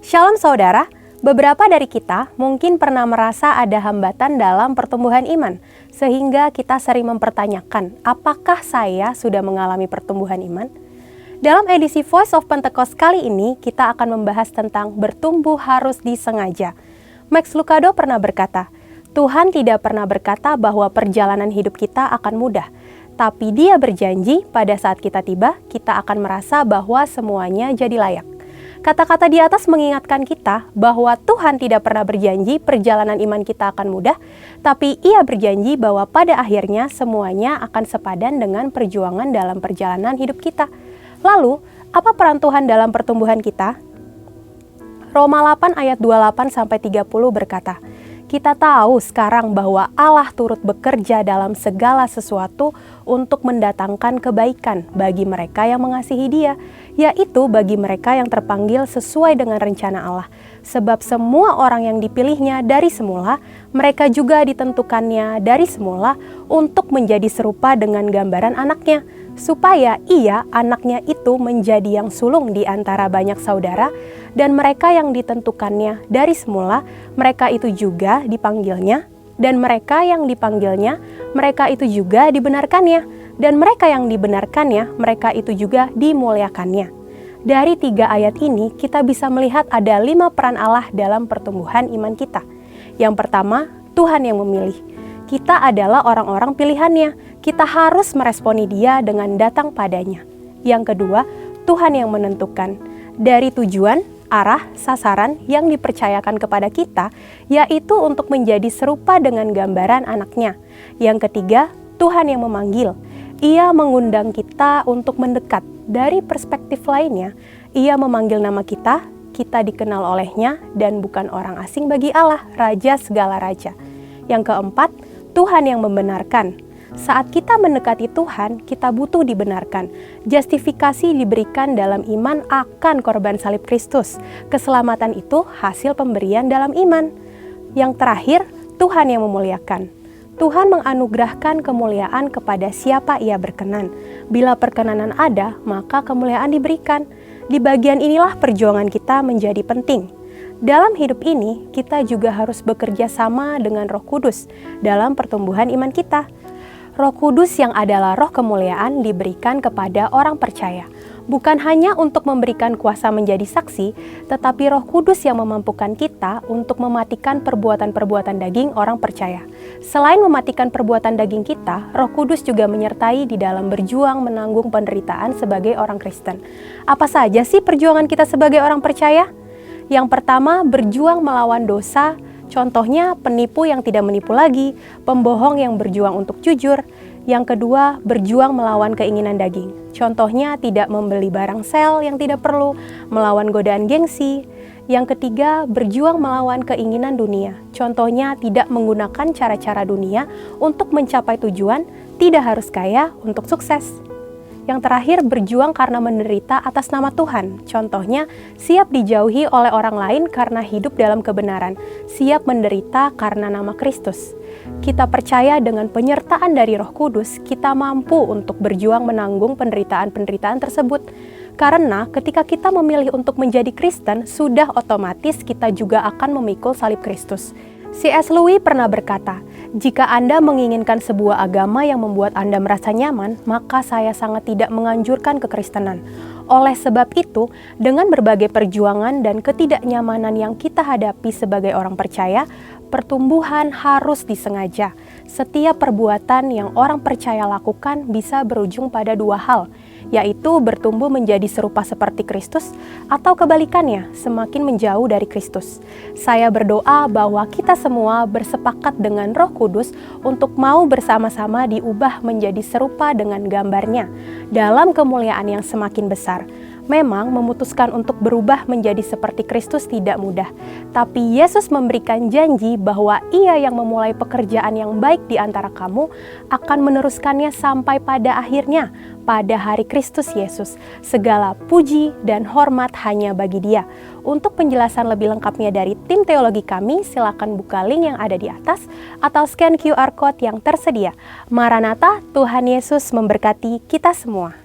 Shalom saudara, beberapa dari kita mungkin pernah merasa ada hambatan dalam pertumbuhan iman, sehingga kita sering mempertanyakan, apakah saya sudah mengalami pertumbuhan iman? Dalam edisi Voice of Pentecost kali ini, kita akan membahas tentang bertumbuh harus disengaja. Max Lucado pernah berkata, Tuhan tidak pernah berkata bahwa perjalanan hidup kita akan mudah, tapi Dia berjanji pada saat kita tiba, kita akan merasa bahwa semuanya jadi layak. Kata-kata di atas mengingatkan kita bahwa Tuhan tidak pernah berjanji perjalanan iman kita akan mudah, tapi Ia berjanji bahwa pada akhirnya semuanya akan sepadan dengan perjuangan dalam perjalanan hidup kita. Lalu, apa peran Tuhan dalam pertumbuhan kita? Roma 8 ayat 28-30 berkata, kita tahu sekarang bahwa Allah turut bekerja dalam segala sesuatu untuk mendatangkan kebaikan bagi mereka yang mengasihi Dia, yaitu bagi mereka yang terpanggil sesuai dengan rencana Allah. Sebab semua orang yang dipilihnya dari semula, mereka juga ditentukannya dari semula untuk menjadi serupa dengan gambaran anaknya, supaya Ia, anaknya itu menjadi yang sulung di antara banyak saudara, dan mereka yang ditentukannya dari semula, mereka itu juga dipanggilnya, dan mereka yang dipanggilnya, mereka itu juga dibenarkannya, dan mereka yang dibenarkannya, mereka itu juga dimuliakannya. Dari 3 ayat ini, kita bisa melihat ada 5 peran Allah dalam pertumbuhan iman kita. Yang pertama, Tuhan yang memilih. Kita adalah orang-orang pilihannya. Kita harus meresponi Dia dengan datang padanya. Yang kedua, Tuhan yang menentukan. Dari tujuan, arah, sasaran yang dipercayakan kepada kita, yaitu untuk menjadi serupa dengan gambaran anaknya. Yang ketiga, Tuhan yang memanggil. Ia mengundang kita untuk mendekat. Dari perspektif lainnya, Ia memanggil nama kita, kita dikenal olehnya, dan bukan orang asing bagi Allah, Raja segala raja. Yang keempat, Tuhan yang membenarkan. Saat kita mendekati Tuhan, kita butuh dibenarkan. Justifikasi diberikan dalam iman akan korban salib Kristus. Keselamatan itu hasil pemberian dalam iman. Yang terakhir, Tuhan yang memuliakan. Tuhan menganugerahkan kemuliaan kepada siapa Ia berkenan. Bila perkenanan ada, maka kemuliaan diberikan. Di bagian inilah perjuangan kita menjadi penting. Dalam hidup ini, kita juga harus bekerja sama dengan Roh Kudus dalam pertumbuhan iman kita. Roh Kudus yang adalah roh kemuliaan diberikan kepada orang percaya. Bukan hanya untuk memberikan kuasa menjadi saksi, tetapi Roh Kudus yang memampukan kita untuk mematikan perbuatan-perbuatan daging orang percaya. Selain mematikan perbuatan daging kita, Roh Kudus juga menyertai di dalam berjuang menanggung penderitaan sebagai orang Kristen. Apa saja sih perjuangan kita sebagai orang percaya? Yang pertama, berjuang melawan dosa. Contohnya, penipu yang tidak menipu lagi, pembohong yang berjuang untuk jujur. Yang kedua, berjuang melawan keinginan daging. Contohnya, tidak membeli barang sel yang tidak perlu, melawan godaan gengsi. Yang ketiga, berjuang melawan keinginan dunia. Contohnya, tidak menggunakan cara-cara dunia untuk mencapai tujuan, tidak harus kaya untuk sukses. Yang terakhir, berjuang karena menderita atas nama Tuhan. Contohnya, siap dijauhi oleh orang lain karena hidup dalam kebenaran. Siap menderita karena nama Kristus. Kita percaya dengan penyertaan dari Roh Kudus, kita mampu untuk berjuang menanggung penderitaan-penderitaan tersebut. Karena ketika kita memilih untuk menjadi Kristen, sudah otomatis kita juga akan memikul salib Kristus. C.S. Lewis pernah berkata, jika Anda menginginkan sebuah agama yang membuat Anda merasa nyaman, maka saya sangat tidak menganjurkan kekristenan. Oleh sebab itu, dengan berbagai perjuangan dan ketidaknyamanan yang kita hadapi sebagai orang percaya, pertumbuhan harus disengaja. Setiap perbuatan yang orang percaya lakukan bisa berujung pada 2 hal, yaitu bertumbuh menjadi serupa seperti Kristus atau kebalikannya, semakin menjauh dari Kristus. Saya berdoa bahwa kita semua bersepakat dengan Roh Kudus untuk mau bersama-sama diubah menjadi serupa dengan gambarnya dalam kemuliaan yang semakin besar. Memang memutuskan untuk berubah menjadi seperti Kristus tidak mudah, tapi Yesus memberikan janji bahwa Ia yang memulai pekerjaan yang baik di antara kamu akan meneruskannya sampai pada akhirnya, pada hari Kristus Yesus. Segala puji dan hormat hanya bagi Dia. Untuk penjelasan lebih lengkapnya dari tim teologi kami, silakan buka link yang ada di atas atau scan QR Code yang tersedia. Maranatha, Tuhan Yesus memberkati kita semua.